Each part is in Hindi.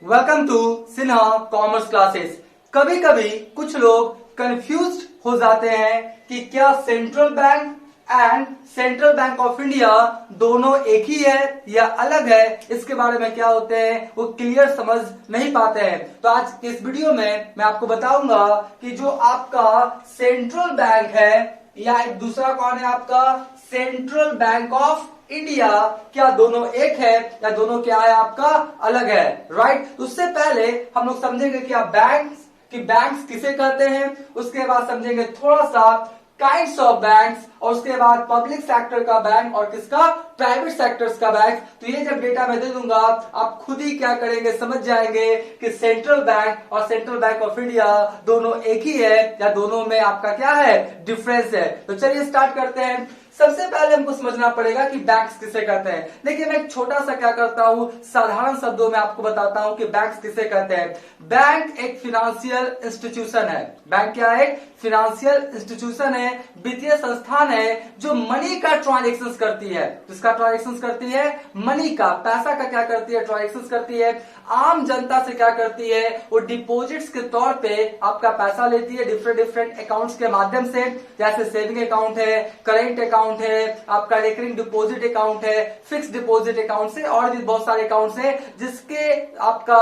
Welcome to Sinha commerce classes. कभी कभी कुछ लोग कंफ्यूज हो जाते हैं कि क्या central bank and central bank of India दोनों एक ही है या अलग है। इसके बारे में क्या होते हैं वो क्लियर समझ नहीं पाते हैं। तो आज इस वीडियो में मैं आपको बताऊंगा कि जो आपका सेंट्रल बैंक है या एक दूसरा कौन है आपका सेंट्रल बैंक ऑफ इंडिया, क्या दोनों एक है या दोनों क्या है आपका अलग है। राइट। तो उससे पहले हम लोग समझेंगे कि आप बैंक्स किसे कहते हैं, उसके बाद समझेंगे थोड़ा सा काइंड्स ऑफ बैंक्स और उसके बाद पब्लिक सेक्टर का बैंक और किसका प्राइवेट सेक्टर्स का बैंक। तो ये जब डेटा मैं दे दूंगा आप खुद ही क्या करेंगे समझ जाएंगे कि सेंट्रल बैंक और सेंट्रल बैंक ऑफ इंडिया दोनों एक ही है या दोनों में आपका क्या है डिफरेंस है। तो चलिए स्टार्ट करते हैं। सबसे पहले हमको समझना पड़ेगा कि बैंक्स किसे कहते हैं। देखिए मैं एक छोटा सा क्या करता हूं साधारण शब्दों में आपको बताता हूं कि बैंक्स किसे कहते हैं। बैंक एक फिनेंशियल इंस्टीट्यूशन है। बैंक क्या है? फिनेंशियल इंस्टीट्यूशन है, वित्तीय संस्थान है जो मनी का ट्रांजेक्शन करती है। किसका ट्रांजेक्शन करती है? मनी का, पैसा का क्या करती है? ट्रांजेक्शन करती है। आम जनता से क्या करती है? वो डिपॉजिट्स के तौर पे आपका पैसा लेती है डिफरेंट अकाउंट्स के माध्यम से, जैसे सेविंग अकाउंट है, करेंट अकाउंट है, आपका रिकरिंग डिपॉजिट अकाउंट है, फिक्स डिपॉजिट अकाउंट से और भी बहुत सारे अकाउंट्स हैं जिसके आपका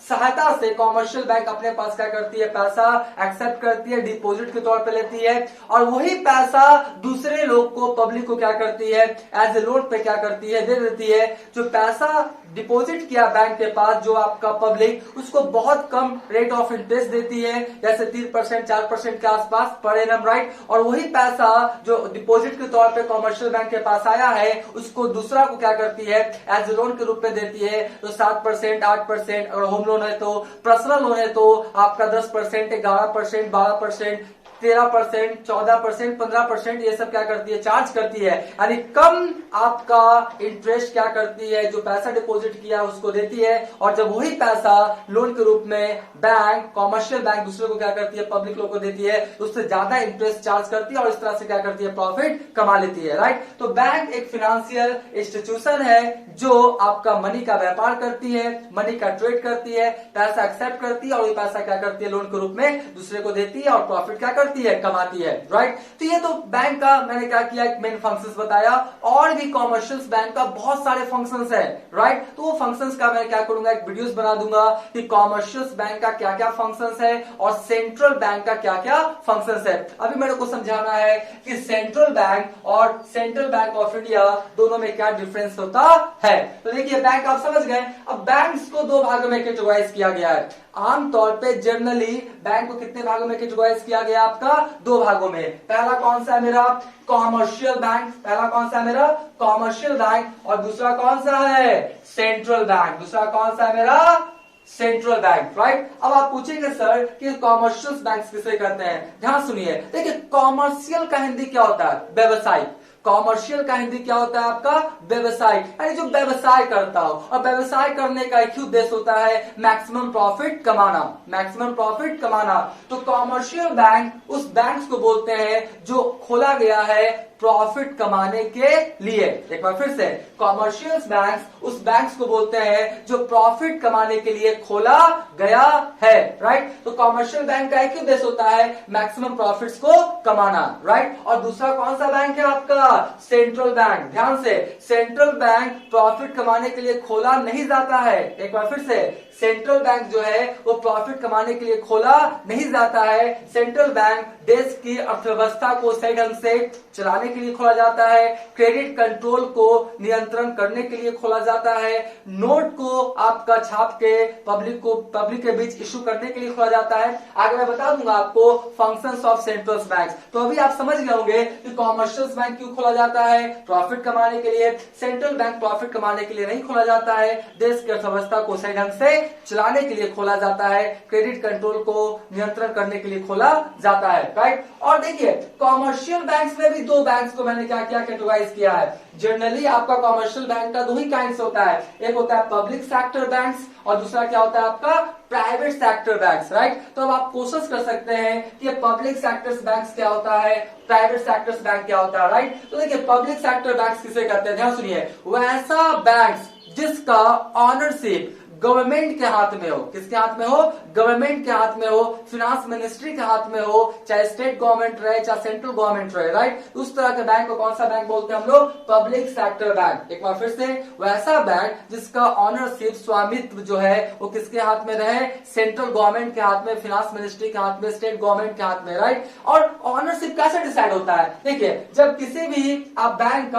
सहायता से कॉमर्शियल बैंक अपने पास क्या करती है? पैसा एक्सेप्ट करती है, डिपॉजिट के तौर पे लेती है और वही पैसा दूसरे लोग को, पब्लिक को क्या करती है? एज ए लोन पे क्या करती है? दे देती है। जो पैसा डिपॉजिट किया बैंक के पास जो आपका पब्लिक, उसको बहुत कम रेट ऑफ इंटरेस्ट देती है, जैसे 3% 4% के आसपास पर एनम। राइट। और वही पैसा जो डिपॉजिट के तौर पे कॉमर्शियल बैंक के पास आया है उसको दूसरा को क्या करती है? एज ए लोन के रूप में देती है। तो 7% 8%, अगर होम लोन है तो, पर्सनल लोन है तो आपका 10%, 11%, 12%, 13%, 14%, 15% ये सब क्या करती है? चार्ज करती है। यानी कम आपका इंटरेस्ट क्या करती है? जो पैसा डिपॉजिट किया उसको देती है और जब वही पैसा लोन के रूप में बैंक, कॉमर्शियल बैंक दूसरे को क्या करती है? पब्लिक लोग को देती है, तो उससे ज्यादा इंटरेस्ट चार्ज करती है और इस तरह से क्या करती है? प्रॉफिट कमा लेती है। राइट। तो बैंक एक फाइनेंशियल इंस्टीट्यूशन है जो आपका मनी का व्यापार करती है, मनी का ट्रेड करती है, पैसा एक्सेप्ट करती है और ये पैसा क्या करती है? लोन के रूप में दूसरे को देती है और प्रॉफिट क्या करती है? कमाती है। राइट। तो ये तो बैंक का मैंने क्या किया, एक मेन फंक्शंस बताया। और भी कॉमर्शियल बैंक का बहुत सारे फंक्शंस है। राइट। तो वो फंक्शंस का मैं क्या करूंगा, एक वीडियोस बना दूंगा कि कॉमर्शियल बैंक का क्या क्या फंक्शंस है और सेंट्रल बैंक का क्या क्या फंक्शंस है। अभी मेरे को समझाना है कि सेंट्रल बैंक और सेंट्रल बैंक ऑफ इंडिया दोनों में क्या डिफरेंस होता है। तो देखिए बैंक आप समझ गए। अब बैंक्स को दो भागों में कैटेगराइज किया गया है। आमतौर पे जनरली बैंक को कितने भागों में कैटेगराइज किया गया? आपका दो भागों में। पहला कौन सा है मेरा? Commercial bank. पहला कौन सा है मेरा? Commercial bank. और दूसरा कौन सा है? Central bank. दूसरा कौन सा है मेरा? Central bank. राइट। अब आप पूछेंगे सर कि कॉमर्शियल बैंक किसे कहते हैं। ध्यान सुनिए। देखिए कॉमर्शियल का हिंदी क्या होता है? व्यवसायिक। कॉमर्शियल का हिंदी क्या होता है आपका? व्यवसाय। यानी जो व्यवसाय करता हो, और व्यवसाय करने का एक ही उद्देश्य होता है मैक्सिमम प्रॉफिट कमाना। मैक्सिमम प्रॉफिट कमाना। तो कॉमर्शियल बैंक उस बैंक को बोलते हैं जो खोला गया है प्रॉफिट कमाने के लिए। एक बार फिर से, कॉमर्शियल बैंक उस बैंक को बोलते हैं जो प्रॉफिट कमाने के लिए खोला गया है। राइट। तो कॉमर्शियल बैंक का एक ही उद्देश्य होता है मैक्सिमम प्रॉफिट्स को कमाना। राइट। और दूसरा कौन सा बैंक है आपका? Central bank. ध्यान से, सेंट्रल बैंक प्रॉफिट कमाने के लिए खोला नहीं जाता है। एक बार फिर से, सेंट्रल बैंक जो है वो प्रॉफिट कमाने के लिए खोला नहीं जाता है। सेंट्रल बैंक देश की अर्थव्यवस्था को सही ढंग से चलाने के लिए खोला जाता है, क्रेडिट कंट्रोल को नियंत्रण करने के लिए खोला जाता है, नोट को आपका छाप के पब्लिक के बीच इशू करने के लिए खोला जाता है। आगे मैं बता दूंगा आपको फंक्शंस ऑफ सेंट्रल बैंक। तो अभी आप समझ गए होंगे कि कॉमर्शियल बैंक क्यों खोला जाता है? प्रॉफिट कमाने के लिए। सेंट्रल बैंक प्रॉफिट कमाने के लिए नहीं खोला जाता है, देश की अर्थव्यवस्था को सही ढंग से चलाने के लिए खोला जाता है, क्रेडिट कंट्रोल को नियंत्रण करने के लिए खोला जाता है। राइट। और देखिए कॉमर्शियल बैंक्स में भी दो बैंक्स को मैंने क्या किया, कैटेगराइज किया है। जनरली आपका कॉमर्शियल बैंक का दो ही काइंड्स होता है, एक होता है पब्लिक सेक्टर बैंक्स और दूसरा क्या होता है आपका प्राइवेट सेक्टर बैंक्स। राइट। तो अब आप कोशिश कर सकते हैं कि पब्लिक सेक्टर बैंक्स क्या होता है, प्राइवेट सेक्टर बैंक क्या होता है। राइट। तो देखिए पब्लिक सेक्टर बैंक्स किसे कहते हैं, ध्यान सुनिए, वैसा बैंक्स जिसका ऑनरशिप गवर्नमेंट के हाथ में हो। किसके हाथ में हो? गवर्नमेंट के हाथ में हो, फिनांस मिनिस्ट्री के हाथ में हो, चाहे स्टेट गवर्नमेंट रहे चाहे सेंट्रल गवर्नमेंट रहे, राइट। उस तरह के बैंक को कौन सा बैंक बोलते हैं हम लोग? Public sector bank. एक बार फिर से, वैसा बैंक जिसका ऑनरशिप, स्वामित्व जो है वो किसके हाथ में रहे? सेंट्रल गवर्नमेंट के हाथ में, फिनांस मिनिस्ट्री के हाथ में, स्टेट गवर्नमेंट के हाथ में, राइट। और ऑनरशिप कैसे डिसाइड होता है? देखिए, जब किसी भी आप बैंक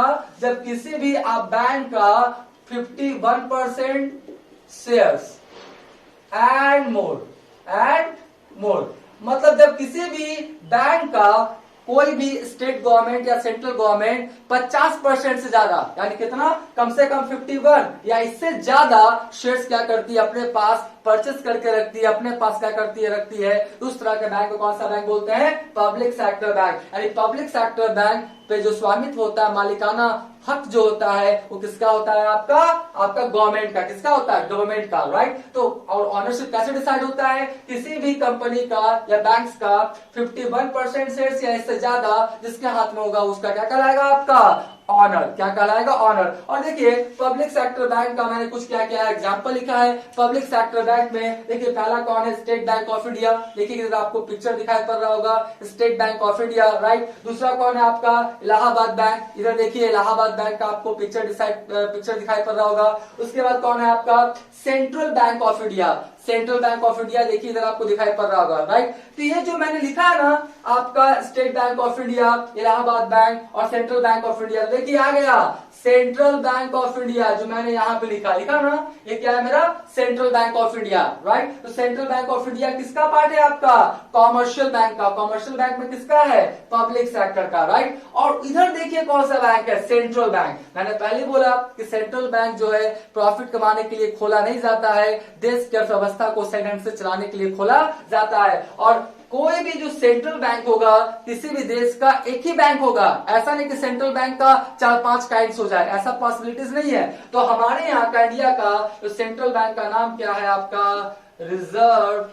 का 51% शेयर्स एंड मोर, मतलब जब किसी भी बैंक का कोई भी स्टेट गवर्नमेंट या सेंट्रल गवर्नमेंट 50% से ज्यादा, यानी कितना? कम से कम 51 या इससे ज्यादा शेयर्स क्या करती है? अपने पास परचेस करके रखती है, अपने पास क्या करती है? रखती है। उस तरह के बैंक को कौन सा बैंक बोलते हैं? Public sector bank. यानी पब्लिक सेक्टर बैंक पे जो स्वामित्व होता है, मालिकाना हक जो होता है, वो किसका होता है? आपका गवर्नमेंट का। किसका होता है? गवर्नमेंट का, राइट। तो और ऑनरशिप कैसे डिसाइड होता है? किसी भी कंपनी का या बैंक्स का 51% शेयर्स या इससे ज्यादा जिसके हाथ में होगा उसका क्या कहलाएगा? आपका ऑनर। क्या कहलाएगा? ऑनर। और देखिए, पब्लिक सेक्टर बैंक का मैंने कुछ क्या क्या एग्जांपल लिखा है। पब्लिक सेक्टर बैंक में देखिए, पहला कौन है? State bank of India. देखिए इधर आपको पिक्चर दिखाई पड़ रहा होगा, state bank of India, right. दूसरा कौन है? आपका इलाहाबाद बैंक। इधर देखिए, इलाहाबाद बैंक का आपको पिक्चर दिखाई पड़ रहा होगा। उसके बाद कौन है? आपका central bank of India. Central bank of India देखिए इधर आपको दिखाई पड़ रहा होगा, राइट। तो ये जो मैंने लिखा है ना, आपका state bank of India, Allahabad bank और सेंट्रल बैंक ऑफ इंडिया, देखिए आ गया सेंट्रल बैंक ऑफ इंडिया। जो मैंने यहाँ पे लिखा ना, ये क्या है मेरा? Central bank of India, right. तो सेंट्रल बैंक ऑफ इंडिया किसका पार्ट है? आपका कॉमर्शियल बैंक का। कॉमर्शियल बैंक में किसका है? पब्लिक सेक्टर का, राइट। और इधर देखिए कौन सा बैंक है? Central bank. मैंने पहले बोला कि सेंट्रल बैंक जो है प्रॉफिट कमाने के लिए खोला नहीं जाता है, देश की अर्थव्यवस्था को सही ढंग से चलाने के लिए खोला जाता है। और कोई भी जो सेंट्रल बैंक होगा किसी भी देश का एक ही बैंक होगा। ऐसा नहीं कि सेंट्रल बैंक का 4-5 काइंड्स हो जाए, ऐसा पॉसिबिलिटीज नहीं है। तो हमारे यहाँ का इंडिया का जो सेंट्रल बैंक का नाम क्या है? आपका reserve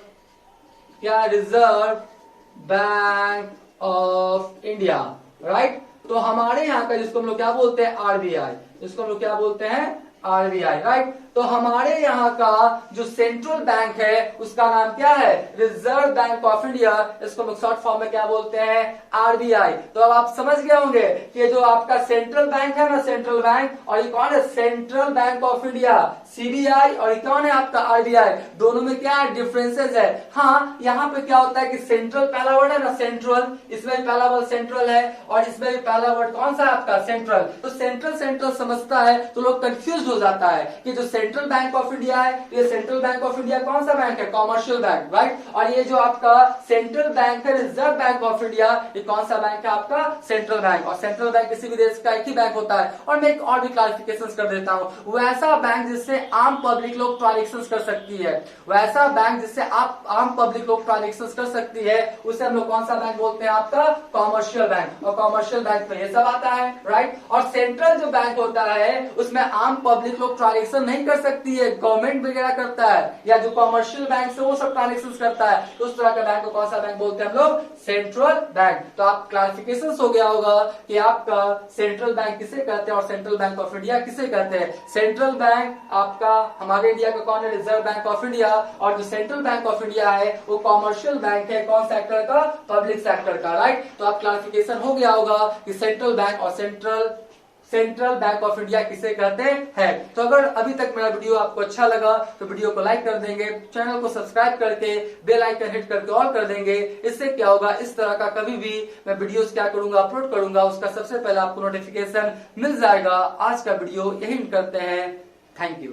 bank of India, right. तो हमारे यहाँ का जिसको हम लोग क्या बोलते हैं? आरबीआई। जिसको हम लोग क्या बोलते हैं? RBI, right. तो हमारे यहाँ का जो सेंट्रल बैंक है उसका नाम क्या है? Reserve bank of India. इसको हम शॉर्ट फॉर्म में क्या बोलते हैं? आरबीआई। तो अब आप समझ गए होंगे कि जो आपका सेंट्रल बैंक है ना, सेंट्रल बैंक, और ये कौन है? Central bank of India, CBI, और ये कौन है? आपका आरबीआई। दोनों में क्या डिफरेंसेस है? हाँ, यहाँ पे क्या होता है कि सेंट्रल पहला वर्ड है ना, सेंट्रल, इसमें भी पहला वर्ड सेंट्रल है और इसमें भी पहला वर्ड कौन सा है? आपका सेंट्रल। तो सेंट्रल समझता है तो लोग कंफ्यूज हो जाता है कि जो सेंट्रल बैंक ऑफ इंडिया है, ये सेंट्रल बैंक ऑफ इंडिया कौन सा बैंक है? Commercial bank, right. और ये जो आपका सेंट्रल बैंक है, रिजर्व बैंक ऑफ इंडिया, ये कौन सा बैंक है? आपका सेंट्रल बैंक। और सेंट्रल बैंक किसी भी देश का एक ही बैंक होता है। और मैं एक और भी क्लैरिफिकेशन कर देता हूं, वैसा बैंक जिससे आम पब्लिक लोग ट्रांजेक्शन कर सकती है, वैसा बैंक जिससे आप आम पब्लिक लोग ट्रांजेक्शन कर सकती है, उसे हम लोग कौन सा बैंक बोलते हैं? आपका कॉमर्शियल बैंक। और कॉमर्शियल बैंक में ये सब आता है, राइट। और सेंट्रल जो बैंक होता है उसमें आम पब्लिक लोग ट्रांजेक्शन नहीं कर सकती है, गवर्नमेंट वगैरह करता है, या जो कॉमर्शियल बैंक से वो सब ट्रांजेक्शन करता है। तो उस तरह का बैंक को कौन सा बैंक बोलते हैं हम लोग? Central bank. तो आप क्लैरिफिकेशन हो गया होगा कि आपका सेंट्रल बैंक किसे कहते हैं और सेंट्रल बैंक ऑफ इंडिया किसे कहते हैं। सेंट्रल बैंक आपका हमारे इंडिया का कौन है? Reserve bank of India. और जो सेंट्रल बैंक ऑफ इंडिया है वो कॉमर्शियल बैंक है, कौन सेक्टर का? पब्लिक सेक्टर का, राइट। तो आप क्लैरिफिकेशन हो गया होगा कि सेंट्रल बैंक और सेंट्रल बैंक ऑफ इंडिया किसे कहते हैं। तो अगर अभी तक मेरा वीडियो आपको अच्छा लगा तो वीडियो को लाइक कर देंगे, चैनल को सब्सक्राइब करके बेल आइकन हिट करके ऑल कर देंगे। इससे क्या होगा, इस तरह का कभी भी मैं वीडियोस क्या करूंगा, अपलोड करूंगा, उसका सबसे पहले आपको नोटिफिकेशन मिल जाएगा। आज का वीडियो यही करते हैं। Thank you.